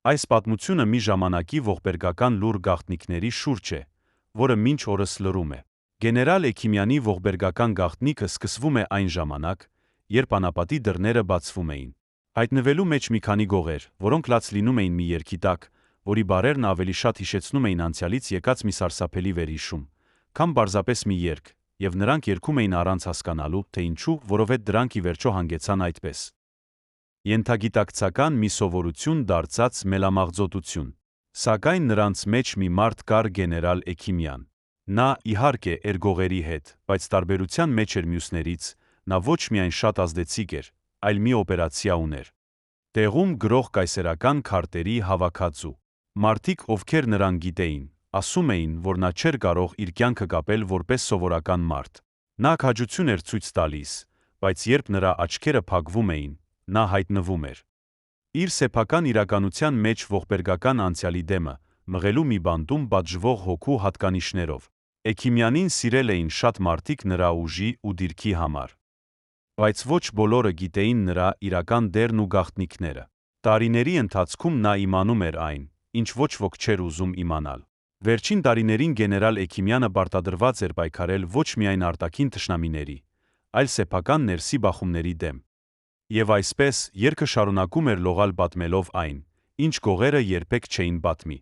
Այս պատմությունը մի ժամանակի ողբերգական լուր գաղտնիքների շուրջ է, որը մինչ օրս լրում է։ Գեներալ Էքիմյանի ողբերգական գաղտնիքը սկսվում է այն ժամանակ, երբ անապատի դռները բացվում էին։ Հայտնվելու մեջ մի քանի գողեր, որոնք լաց լինում էին մի երգի տակ, որի բառերն ավելի շատ հիշեցնում էին անցյալից եկած մի սարսափելի վերհիշում, քան պարզապես մի երգ, եւ նրանք երգում էին առանց հասկանալու, թե ինչու, որովհետեւ դրանք ի վերջո հանգեցան այդպես ենթագիտակցական մի սովորություն դարձած մելամաղձոտություն։ Սակայն նրանց մեջ մի մարդ կար գեներալ Էքիմյան։ Նա, իհարկե, էր գողերի հետ, բայց տարբերության մեջ էր մյուսներից, նա ոչ միայն շատ ազդեցիկ էր, այլ մի օպերացիա ուներ։ Տեղում գրող կայսերական քարտերի հավաքածու։ Մարդիկ, ովքեր նրան գիտեին, ասում էին, որ նա չէր կարող իր կյանքը կապել որպես սովորական մարդ։ Նա քաջություն էր ցույց տալիս, բայց երբ նրա աչքերը փակվում էին, նա հայտնվում էր իր սեփական իրականության մեջ ողբերգական անցյալի դեմը, մղելու մի բանտում պատժվող հոգու հատկանիշներով։ Էքիմյանին սիրել էին շատ մարդիկ նրա ուժի ու դիրքի համար։ Բայց ոչ բոլորը գիտեին նրա իրական դերն ու գաղտնիքները։ Տարիների ընթացքում նա իմանում էր այն, ինչ ոչ ոք չէր ուզում իմանալ։ Վերջին տարիներին գեներալ Էքիմյանը պարտադրված էր պայքարել ոչ միայն արտաքին թշնամիների, այլ սեփական ներսի բախումների դեմ։ Եվ այսպես, երգը շարունակում էր լողալ պատմելով այն, ինչ գողերը երբեք չէին պատմի։